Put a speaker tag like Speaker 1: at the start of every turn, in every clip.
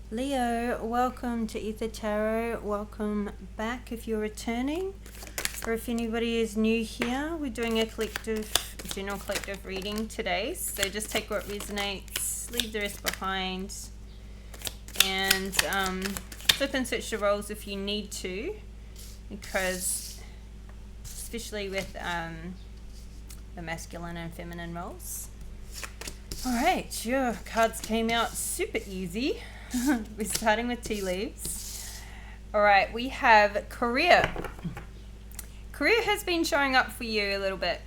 Speaker 1: Leo, welcome to Aether Tarot. Welcome back if you're returning. Or if anybody is new here, we're doing a general collective reading today. So just take what resonates, leave the rest behind, and flip and switch the roles if you need to, because especially with the masculine and feminine roles. Alright, your cards came out super easy. We're starting with tea leaves. Alright, we have career. Career has been showing up for you a little bit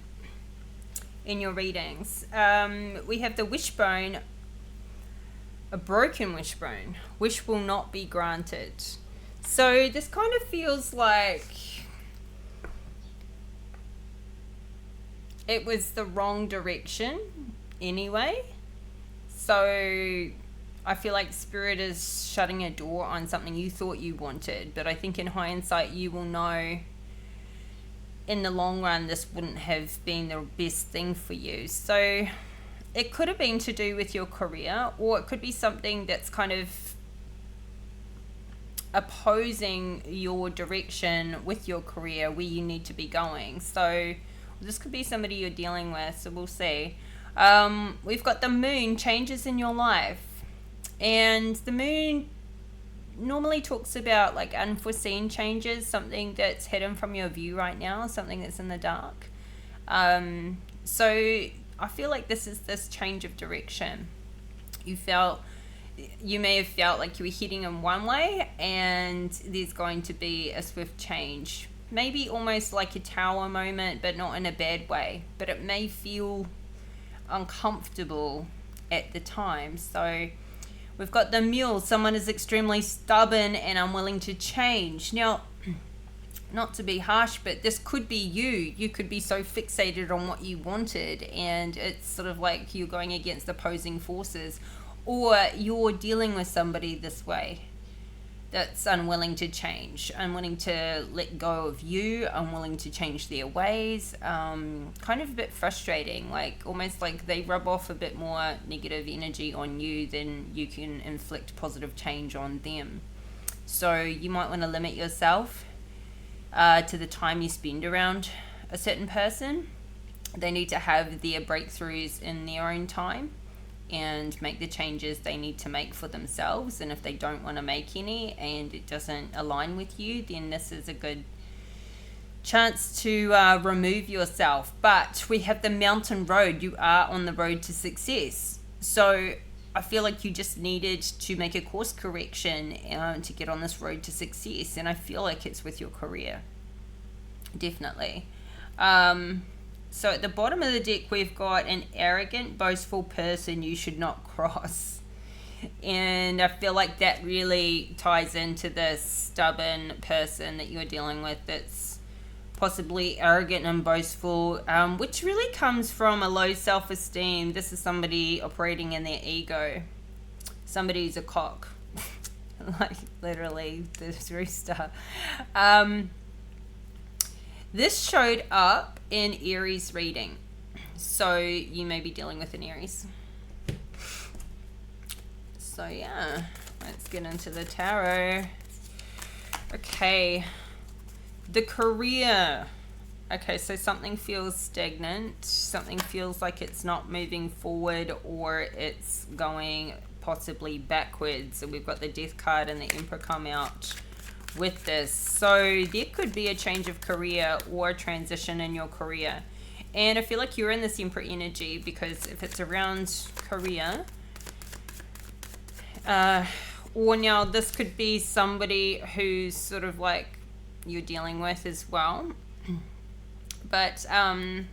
Speaker 1: in your readings. We have the wishbone, a broken wishbone. Wish will not be granted. So this kind of feels like it was the wrong direction anyway. So I feel like Spirit is shutting a door on something you thought you wanted, but I think in hindsight you will know in the long run this wouldn't have been the best thing for you. So it could have been to do with your career, or it could be something that's kind of opposing your direction with your career, where you need to be going. So this could be somebody you're dealing with, so we'll see. We've got the moon, changes in your life. And the moon normally talks about like unforeseen changes, something that's hidden from your view right now, something that's in the dark. So I feel like this is this change of direction. You may have felt like you were heading in one way, and there's going to be a swift change. Maybe almost like a tower moment, but not in a bad way. But it may feel uncomfortable at the time. So we've got the mule. Someone is extremely stubborn and unwilling to change. Now, not to be harsh, but this could be you. You could be so fixated on what you wanted, and it's sort of like you're going against opposing forces, or you're dealing with somebody this way that's unwilling to change, unwilling to let go of you, unwilling to change their ways. Kind of a bit frustrating, like almost like they rub off a bit more negative energy on you than you can inflict positive change on them. So you might want to limit yourself to the time you spend around a certain person. They need to have their breakthroughs in their own time and make the changes they need to make for themselves. And if they don't want to make any and it doesn't align with you, then this is a good chance to remove yourself. But we have the mountain road. You are on the road to success. So I feel like you just needed to make a course correction to get on this road to success. And I feel like it's with your career. Definitely. So at the bottom of the deck, we've got an arrogant, boastful person you should not cross. And I feel like that really ties into this stubborn person that you're dealing with that's possibly arrogant and boastful, which really comes from a low self-esteem. This is somebody operating in their ego. Somebody's a cock. Like literally, this rooster. This showed up in Aries reading. So you may be dealing with an Aries. So yeah, let's get into the tarot. Okay, the career. Okay, so something feels stagnant. Something feels like it's not moving forward, or it's going possibly backwards. So we've got the Death card and the Emperor come out with this. So there could be a change of career or a transition in your career. And I feel like you're in this Emperor energy, because if it's around career, or now this could be somebody who's sort of like you're dealing with as well. But yeah,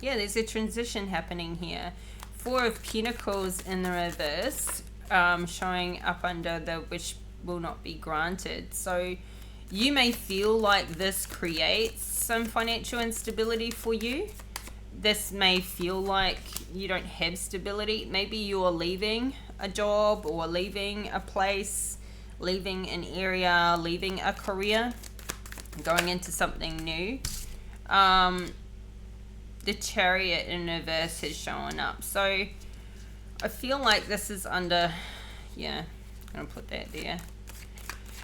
Speaker 1: there's a transition happening here. Four of Pentacles in the reverse, showing up under the wish will not be granted. So you may feel like this creates some financial instability for you. This may feel like you don't have stability. Maybe you're leaving a job or leaving a place, leaving an area, leaving a career, going into something new. The Chariot in reverse has shown up. So I feel like this is under, yeah, going to put that there.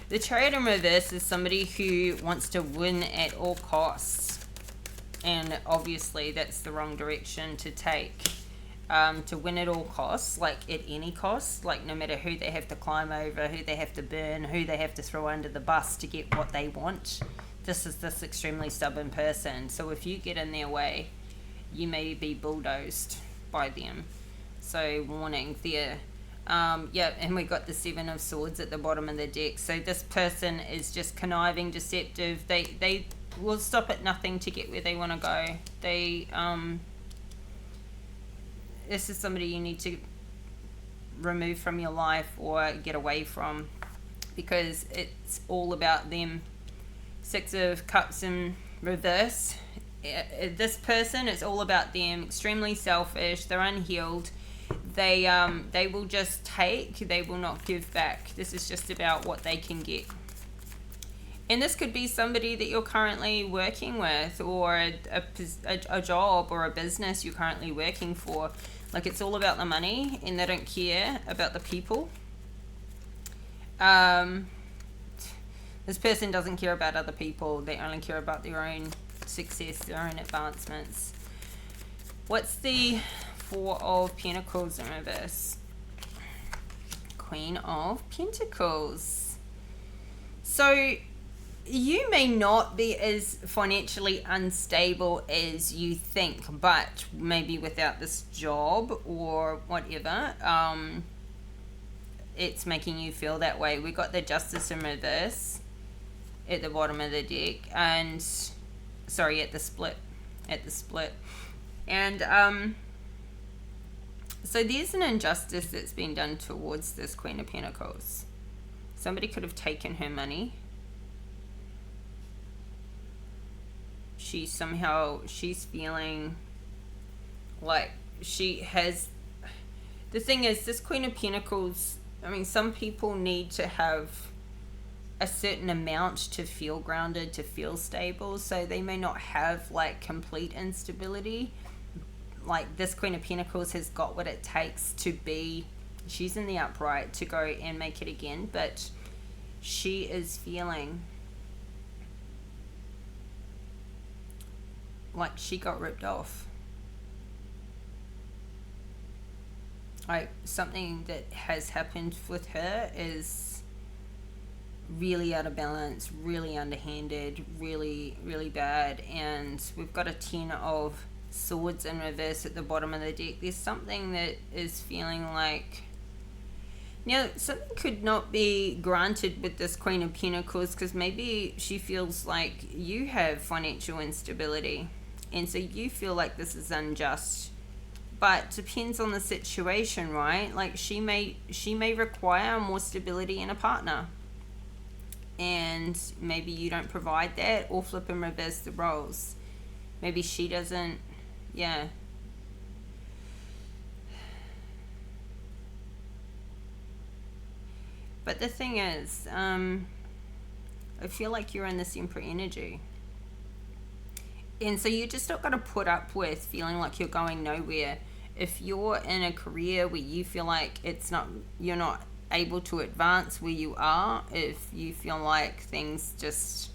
Speaker 1: The Chariot in reverse is somebody who wants to win at all costs. And obviously that's the wrong direction to take. To win at all costs, like at any cost, like no matter who they have to climb over, who they have to burn, who they have to throw under the bus to get what they want. This is this extremely stubborn person. So if you get in their way, you may be bulldozed by them. So warning there. Yeah, and we got the 7 of Swords at the bottom of the deck. So this person is just conniving, deceptive. They will stop at nothing to get where they want to go. This is somebody you need to remove from your life or get away from, because it's all about them. 6 of Cups in reverse. This person, it's all about them. Extremely selfish. They're unhealed. They will just take. They will not give back. This is just about what they can get. And this could be somebody that you're currently working with, or a job or a business you're currently working for. Like, it's all about the money, and they don't care about the people. This person doesn't care about other people. They only care about their own success, their own advancements. What's the 4 of Pentacles in reverse? Queen of Pentacles. So you may not be as financially unstable as you think, but maybe without this job or whatever, it's making you feel that way. We got the Justice in reverse at the bottom of the deck, and sorry, at the split, and so there's an injustice that's been done towards this Queen of Pentacles. Somebody could have taken her money. She's feeling like she has. The thing is, this Queen of Pentacles, I mean, some people need to have a certain amount to feel grounded, to feel stable, so they may not have like complete instability. Like, this Queen of Pentacles has got what it takes to be, she's in the upright to go and make it again, but she is feeling like she got ripped off. Like, something that has happened with her is really out of balance, really underhanded, really, really bad. And we've got a 10 of Swords in reverse at the bottom of the deck. There's something that is feeling like, now, something could not be granted with this Queen of Pentacles, because maybe she feels like you have financial instability, and so you feel like this is unjust. But depends on the situation, right? Like, she may require more stability in a partner, and maybe you don't provide that, or flip and reverse the roles. Maybe she doesn't. Yeah. But the thing is, I feel like you're in this Emperor energy. And so you just not got to put up with feeling like you're going nowhere. If you're in a career where you feel like you're not able to advance where you are, if you feel like things just,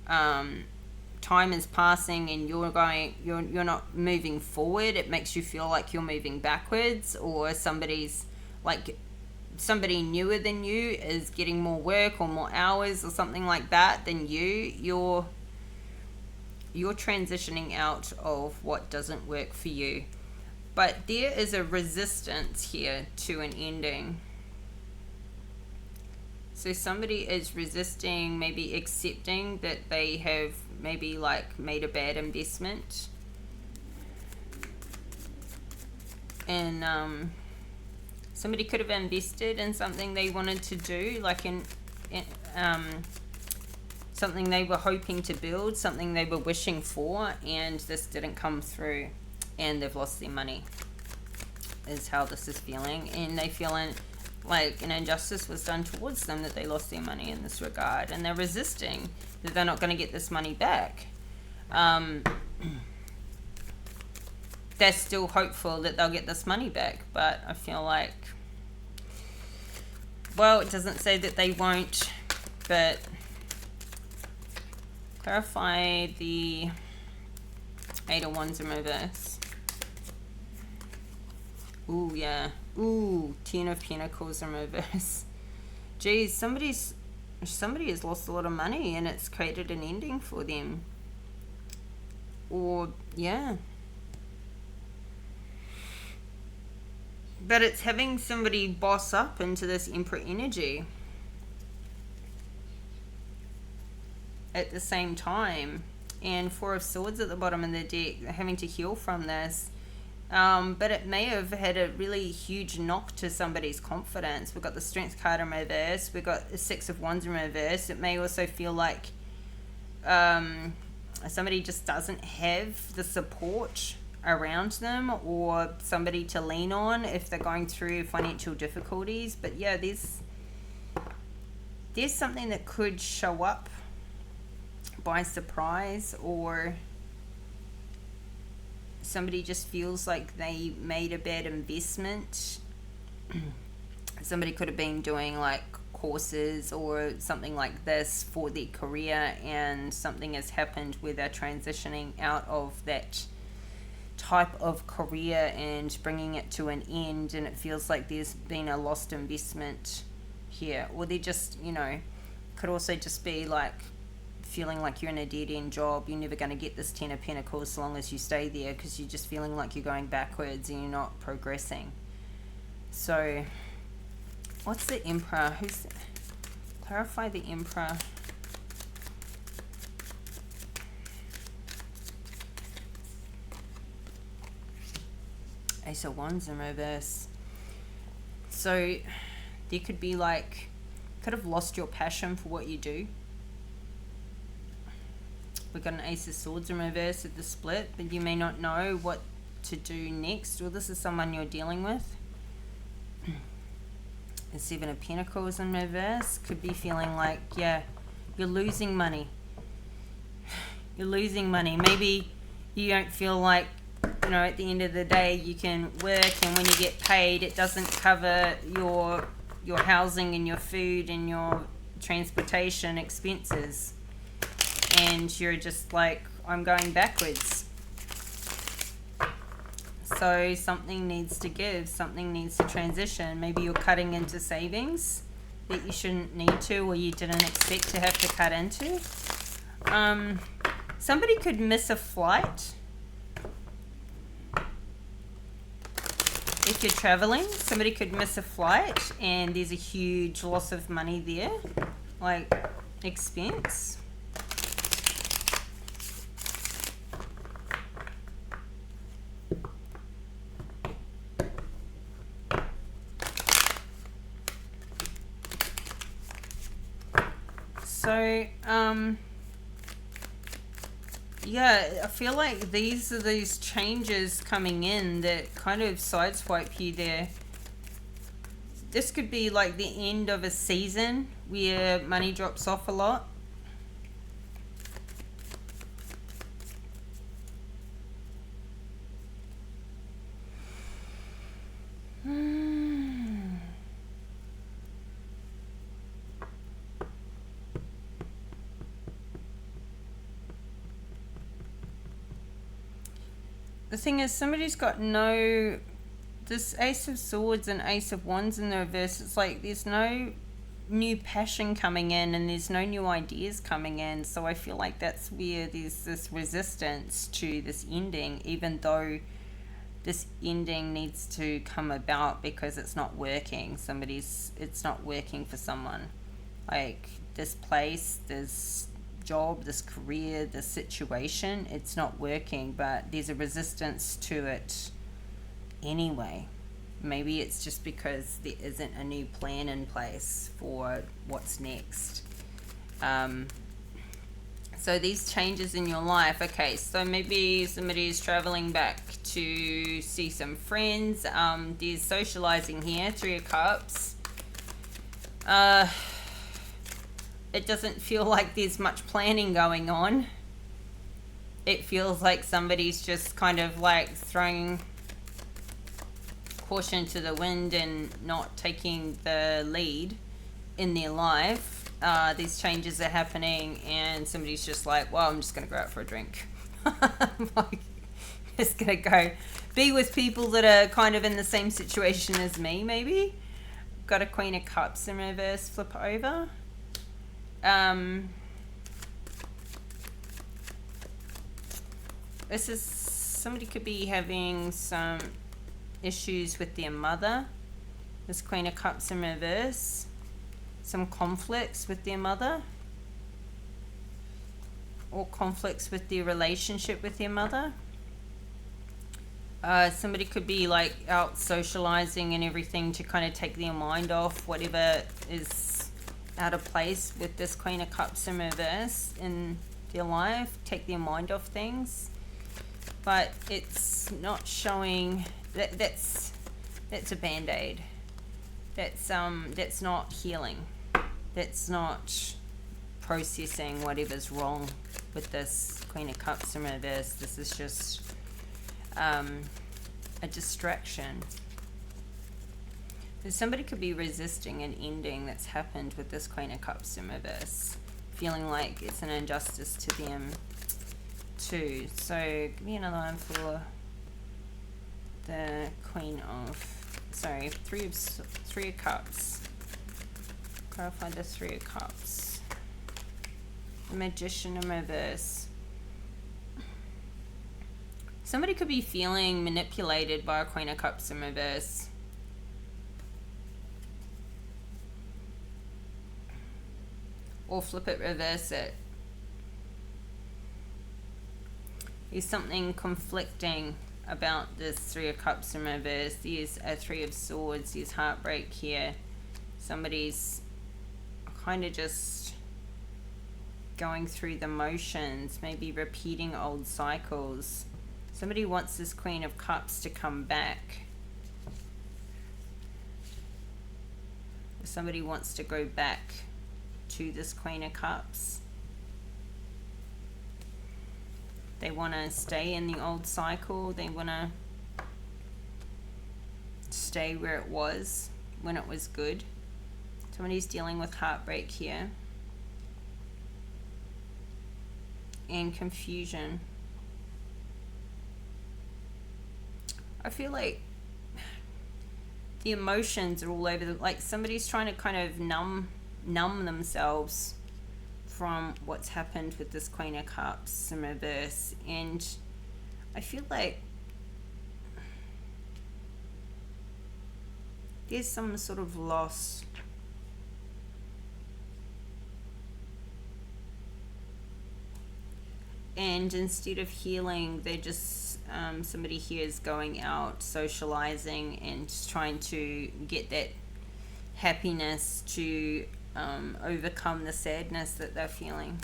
Speaker 1: time is passing and you're not moving forward, it makes you feel like you're moving backwards, or somebody newer than you is getting more work or more hours or something like that than you're transitioning out of what doesn't work for you. But there is a resistance here to an ending. So somebody is resisting, maybe accepting that they have maybe like made a bad investment. And somebody could have invested in something they wanted to do, like in something they were hoping to build, something they were wishing for, and this didn't come through, and they've lost their money, is how this is feeling. And they feeling like an injustice was done towards them, that they lost their money in this regard, and they're resisting that they're not going to get this money back. They're still hopeful that they'll get this money back, but I feel like Well, it doesn't say that they won't, but clarify the Eight of Wands in reverse. Ooh, yeah. Ooh, Ten of Pentacles in reverse. Geez, somebody has lost a lot of money and it's created an ending for them. Or, yeah. But it's having somebody boss up into this Emperor energy at the same time. And Four of Swords at the bottom of the deck, having to heal from this. But it may have had a really huge knock to somebody's confidence. We've got the Strength card in reverse. We've got the Six of Wands in reverse. It may also feel like somebody just doesn't have the support around them or somebody to lean on if they're going through financial difficulties. But yeah, there's something that could show up by surprise, or somebody just feels like they made a bad investment. Somebody could have been doing like courses or something like this for their career, and something has happened where they're transitioning out of that type of career and bringing it to an end, and it feels like there's been a lost investment here. Or they just, could also just be like feeling like you're in a dead-end job. You're never going to get this Ten of Pentacles so long as you stay there, because you're just feeling like you're going backwards and you're not progressing. So what's the Emperor? Clarify the Emperor. Ace of Wands in reverse. So there could be like, could have lost your passion for what you do. We've got an Ace of Swords in reverse at the split, but you may not know what to do next, or this is someone you're dealing with. The Seven of Pentacles in reverse could be feeling like, yeah, you're losing money. You're losing money. Maybe you don't feel like, at the end of the day you can work, and when you get paid it doesn't cover your housing and your food and your transportation expenses, and you're just like, I'm going backwards. So something needs to give, something needs to transition. Maybe you're cutting into savings that you shouldn't need to, or you didn't expect to have to cut into. Somebody could miss a flight. If you're traveling, somebody could miss a flight and there's a huge loss of money there, like expense. So, yeah, I feel like these are these changes coming in that kind of sideswipe you there. This could be like the end of a season where money drops off a lot. The thing is, somebody's got this Ace of Swords and Ace of Wands in the reverse. It's like there's no new passion coming in and there's no new ideas coming in. So I feel like that's where there's this resistance to this ending, even though this ending needs to come about because it's not working. It's not working for someone. Like this place, this job, this career, this situation, it's not working, but there's a resistance to it anyway. Maybe it's just because there isn't a new plan in place for what's next. So these changes in your life, okay, so maybe somebody is traveling back to see some friends. There's socializing here, Three of Cups. It doesn't feel like there's much planning going on. It feels like somebody's just kind of like throwing caution to the wind and not taking the lead in their life. These changes are happening and somebody's just like, well, I'm just going to go out for a drink. Like, just going to go be with people that are kind of in the same situation as me, maybe. Got a Queen of Cups in reverse, flip over. This is, somebody could be having some issues with their mother. This Queen of Cups in reverse. Some conflicts with their mother. Or conflicts with their relationship with their mother. Somebody could be like out socializing and everything to kind of take their mind off whatever is out of place with this Queen of Cups in reverse in their life. Take their mind off things. But it's not showing that that's a band-aid. That's not healing. That's not processing whatever's wrong with this Queen of Cups in reverse. This is just a distraction. So somebody could be resisting an ending that's happened with this Queen of Cups in reverse, feeling like it's an injustice to them too. So give me another one for the Three of Cups. Clarify the Three of Cups. The Magician in reverse. Somebody could be feeling manipulated by a Queen of Cups in reverse. Or flip it, reverse it. There's something conflicting about this Three of Cups in reverse. There's a Three of Swords. There's heartbreak here. Somebody's kind of just going through the motions, maybe repeating old cycles. Somebody wants this Queen of Cups to come back. Somebody wants to go back to this Queen of Cups. They want to stay in the old cycle. They want to stay where it was when it was good. Somebody's dealing with heartbreak here. And confusion. I feel like the emotions are all over the, like somebody's trying to kind of numb themselves from what's happened with this Queen of Cups in reverse, and I feel like there's some sort of loss. And instead of healing, they just somebody here is going out socializing and just trying to get that happiness to overcome the sadness that they're feeling.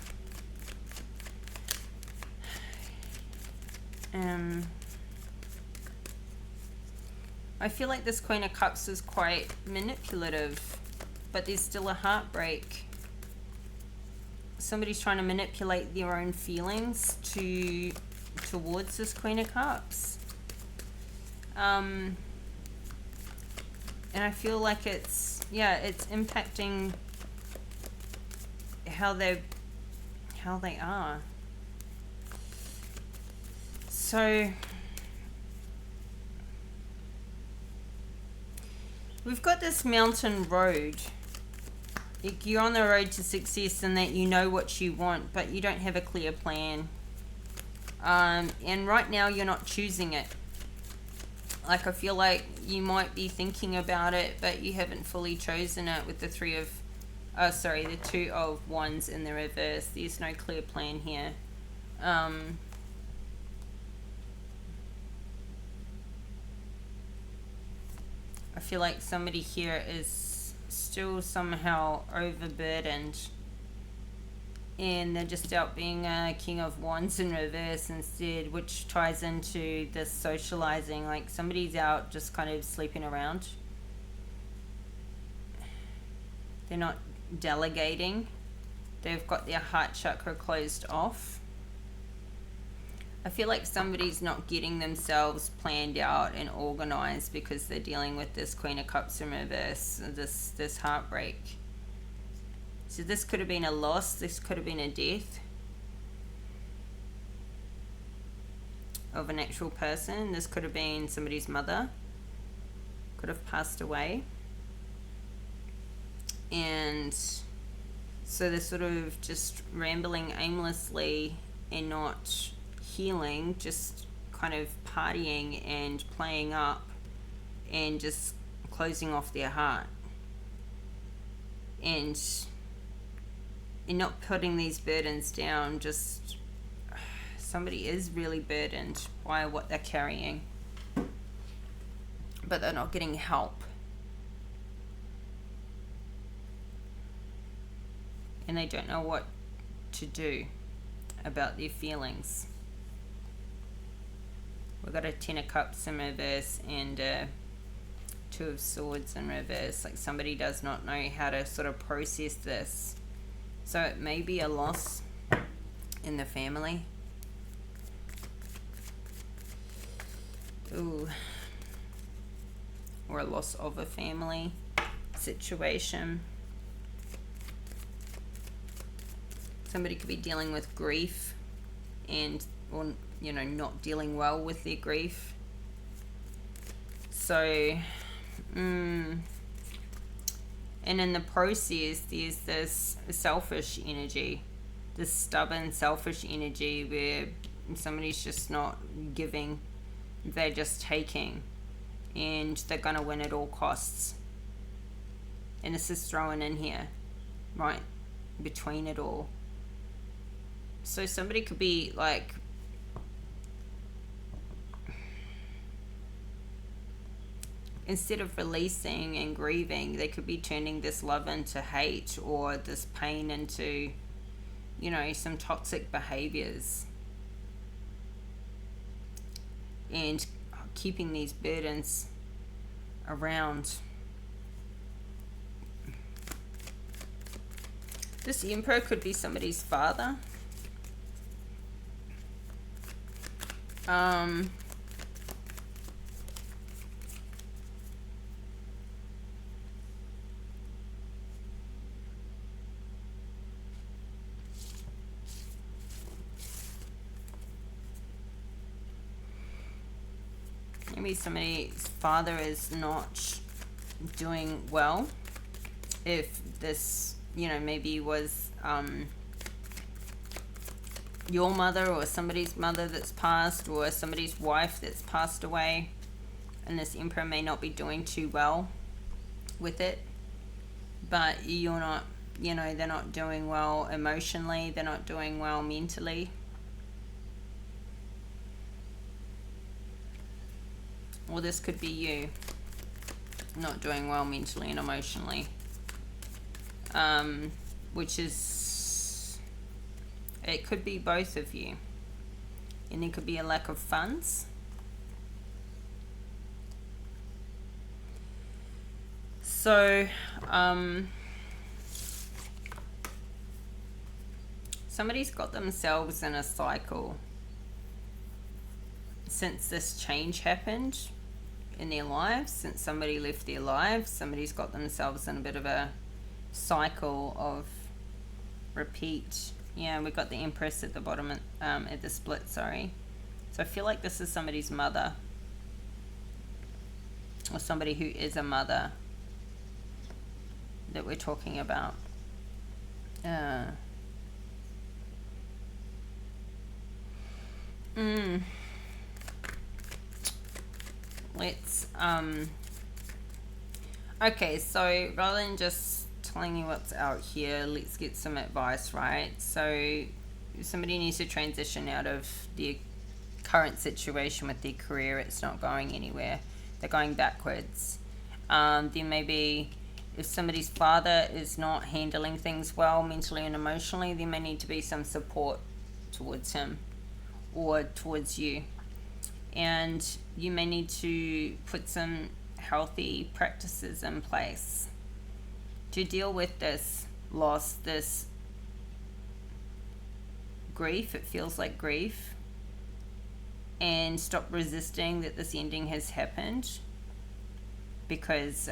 Speaker 1: I feel like this Queen of Cups is quite manipulative, but there's still a heartbreak. Somebody's trying to manipulate their own feelings towards this Queen of Cups. And I feel like it's impacting how they are. So we've got this mountain road. You're on the road to success in that you know what you want, but you don't have a clear plan. And right now you're not choosing it. Like, I feel like you might be thinking about it, but you haven't fully chosen it with the the Two of Wands in the reverse. There's no clear plan here. I feel like somebody here is still somehow overburdened, and they're just out being a King of Wands in reverse instead, which ties into this socializing. Like, somebody's out just kind of sleeping around. They're not delegating. They've got their heart chakra closed off. I feel like somebody's not getting themselves planned out and organized because they're dealing with this Queen of Cups in reverse, this heartbreak. So this could have been a loss, this could have been a death of an actual person. This could have been somebody's mother, could have passed away. And so they're sort of just rambling aimlessly and not healing, just kind of partying and playing up and just closing off their heart. And in not putting these burdens down, just somebody is really burdened by what they're carrying, but they're not getting help. And they don't know what to do about their feelings. We've got a Ten of Cups in reverse and a Two of Swords in reverse. Like somebody does not know how to sort of process this. So it may be a loss in the family. Ooh. Or a loss of a family situation. Somebody could be dealing with grief and, or, you know, not dealing well with their grief. So, and in the process, there's this selfish energy, this stubborn, selfish energy where somebody's just not giving, they're just taking, and they're going to win at all costs. And this is thrown in here, right, between it all. So somebody could be like, instead of releasing and grieving, they could be turning this love into hate or this pain into, you know, some toxic behaviors. And keeping these burdens around. This Emperor could be somebody's father. Maybe somebody's father is not doing well. If this, you know, maybe was your mother or somebody's mother that's passed, or somebody's wife that's passed away, and this Emperor may not be doing too well with it, but you're not, you know, they're not doing well emotionally, they're not doing well mentally. Or this could be you not doing well mentally and emotionally, which is, it could be both of you. And there could be a lack of funds. So somebody's got themselves in a cycle since this change happened in their lives. Since somebody left their lives, somebody's got themselves in a bit of a cycle of repeat. Yeah, we got the Empress at the bottom, at the split, sorry. So I feel like this is somebody's mother, or somebody who is a mother that we're talking about. Let's okay, so rather than just telling you what's out here, let's get some advice, right? So somebody needs to transition out of their current situation with their career. It's not going anywhere, they're going backwards. Then maybe if somebody's father is not handling things well mentally and emotionally, there may need to be some support towards him or towards you. And you may need to put some healthy practices in place to deal with this loss, this grief. It feels like grief. and stop resisting that this ending has happened, because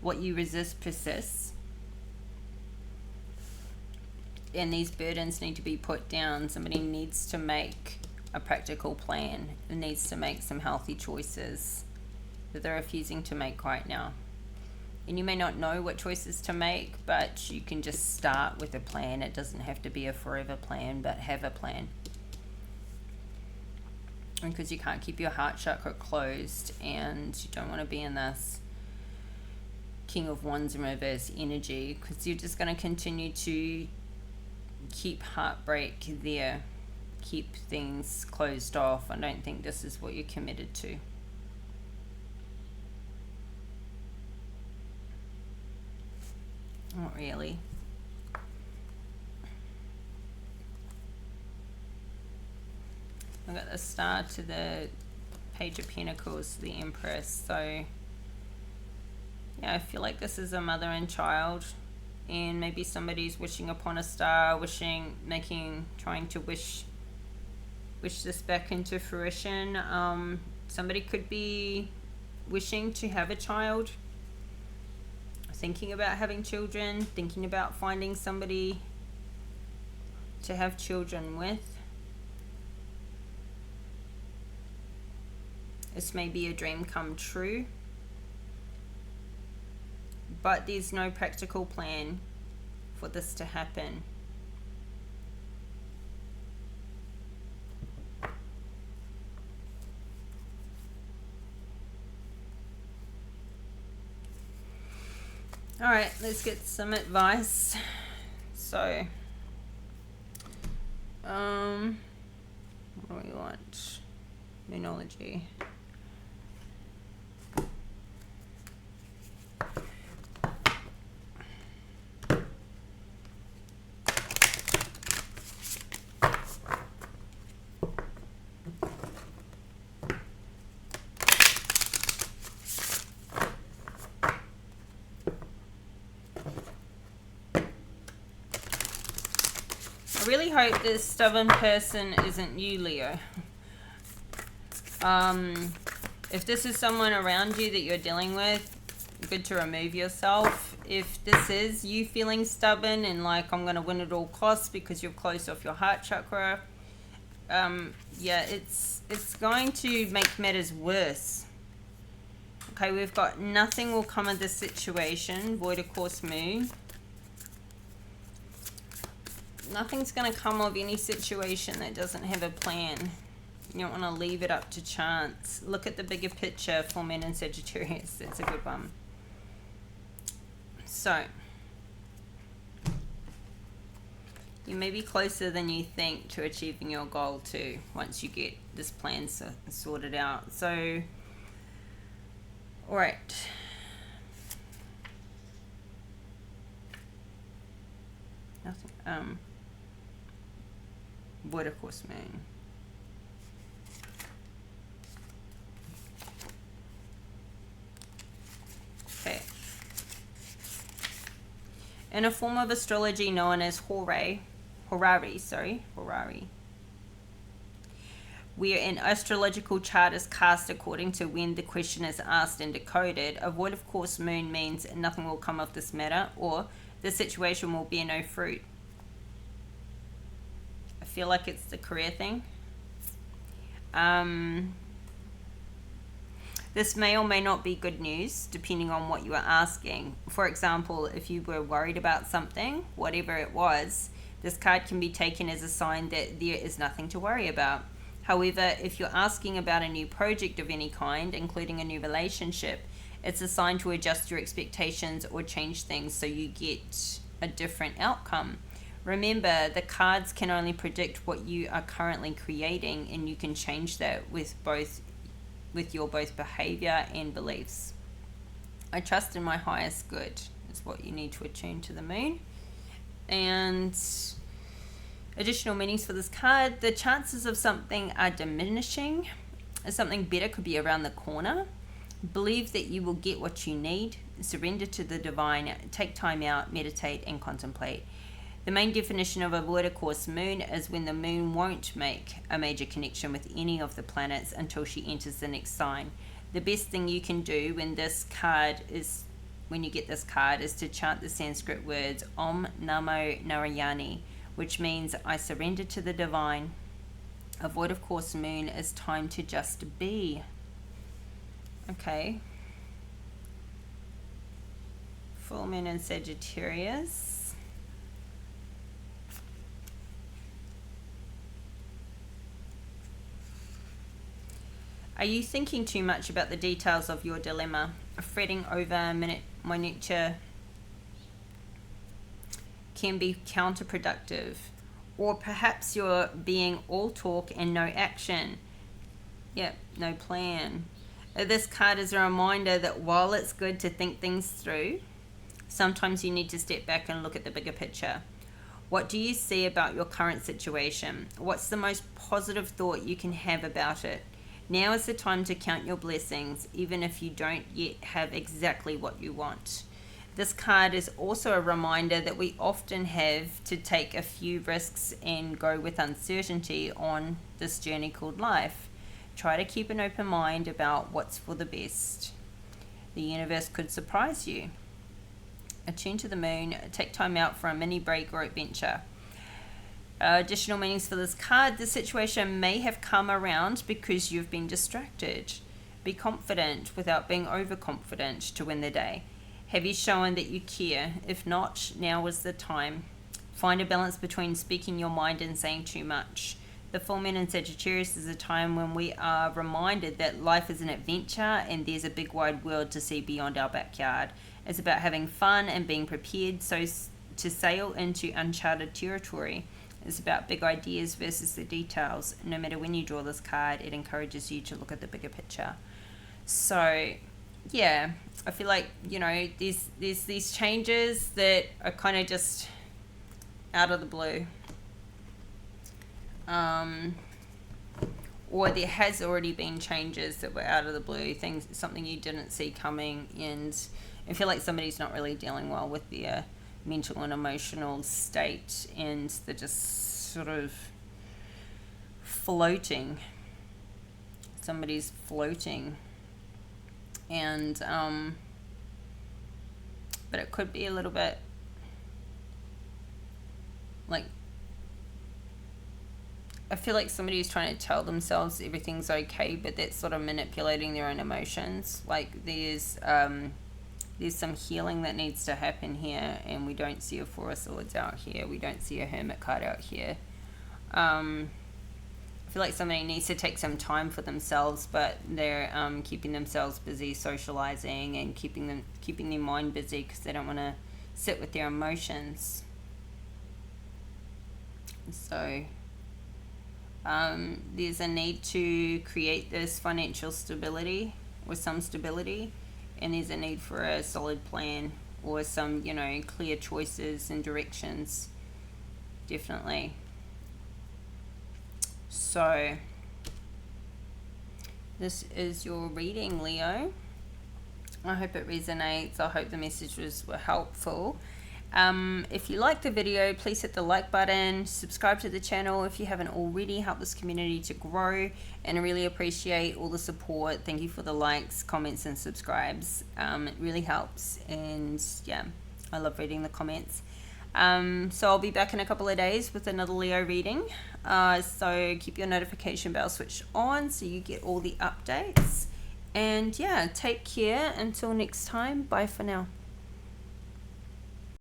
Speaker 1: what you resist persists, and these burdens need to be put down. Somebody needs to make a practical plan and needs to make some healthy choices that they're refusing to make right now. And you may not know what choices to make, but you can just start with a plan. It doesn't have to be a forever plan, but have a plan. Because you can't keep your heart chakra closed, and you don't want to be in this King of Wands in reverse energy, because you're just going to continue to keep heartbreak there, keep things closed off. I don't think this is what you're committed to. Not really. I got the Star to the Page of Pentacles, the Empress. So yeah, I feel like this is a mother and child, and maybe somebody's wishing upon a star, trying to wish this back into fruition. Somebody could be wishing to have a child, thinking about having children, thinking about finding somebody to have children with. This may be a dream come true, but there's no practical plan for this to happen. All right, let's get some advice. So, what do we want? Moonology. I really hope this stubborn person isn't you, Leo. If this is someone around you that you're dealing with, good to remove yourself. If this is you feeling stubborn and like, I'm going to win at all costs because you're closed off your heart chakra, yeah, it's going to make matters worse. Okay, we've got nothing will come of this situation. Void of course moon. Nothing's going to come of any situation that doesn't have a plan. You don't want to leave it up to chance. Look at the bigger picture for men in Sagittarius. That's a good one. So, you may be closer than you think to achieving your goal too, once you get this plan sorted out. So, alright. Nothing. Void of course moon. Okay. In a form of astrology known as Horary, where an astrological chart is cast according to when the question is asked and decoded, a void of course moon means nothing will come of this matter, or the situation will bear no fruit. I feel like it's the career thing. This may or may not be good news, depending on what you are asking. For example, if you were worried about something, whatever it was, this card can be taken as a sign that there is nothing to worry about. However, if you're asking about a new project of any kind, including a new relationship, it's a sign to adjust your expectations or change things so you get a different outcome. Remember, the cards can only predict what you are currently creating, and you can change that with your both behavior and beliefs. I trust in my highest good is what you need to attune to the moon. And additional meanings for this card: the chances of something are diminishing. Something better could be around the corner. Believe that you will get what you need. Surrender to the divine. Take time out, meditate, and contemplate. The main definition of a void of course moon is when the moon won't make a major connection with any of the planets until she enters the next sign. The best thing you can do when you get this card is to chant the Sanskrit words Om Namo Narayani, which means I surrender to the divine. A void of course moon is time to just be. Okay. Full moon in Sagittarius. Are you thinking too much about the details of your dilemma? Fretting over minutiae can be counterproductive. Or perhaps you're being all talk and no action. Yep, no plan. This card is a reminder that while it's good to think things through, sometimes you need to step back and look at the bigger picture. What do you see about your current situation? What's the most positive thought you can have about it? Now is the time to count your blessings, even if you don't yet have exactly what you want. This card is also a reminder that we often have to take a few risks and go with uncertainty on this journey called life. Try to keep an open mind about what's for the best. The universe could surprise you. Attune to the moon. Take time out for a mini break or adventure. Additional meanings for this card. The situation may have come around because you've been distracted. Be confident without being overconfident to win the day. Have you shown that you care? If not, now is the time. Find a balance between speaking your mind and saying too much. The full moon in Sagittarius is a time when we are reminded that life is an adventure and there's a big wide world to see beyond our backyard. It's about having fun and being prepared to sail into uncharted territory. It's about big ideas versus the details. No matter when you draw this card, it encourages you to look at the bigger picture. So, yeah, I feel like, there's these changes that are kind of just out of the blue. Or there has already been changes that were out of the blue, something you didn't see coming, and I feel like somebody's not really dealing well with their mental and emotional state, and they're just sort of floating. Somebody's floating, and but it could be a little bit like, I feel like somebody's trying to tell themselves everything's okay, but that's sort of manipulating their own emotions. Like there's some healing that needs to happen here, and we don't see a Four of Swords out here. We don't see a Hermit card out here. I feel like somebody needs to take some time for themselves, but they're keeping themselves busy socializing and keeping their mind busy because they don't want to sit with their emotions. So there's a need to create this financial stability or some stability, and there's a need for a solid plan or some, clear choices and directions, definitely. So this is your reading, Leo. I hope it resonates. I hope the messages were helpful. If you liked the video, please hit the like button, subscribe to the channel if you haven't already. Help this community to grow, and I really appreciate all the support. Thank you for the likes, comments, and subscribes. It really helps, and yeah, I love reading the comments. So I'll be back in a couple of days with another Leo reading. So keep your notification bell switched on so you get all the updates. And yeah, take care until next time. Bye for now.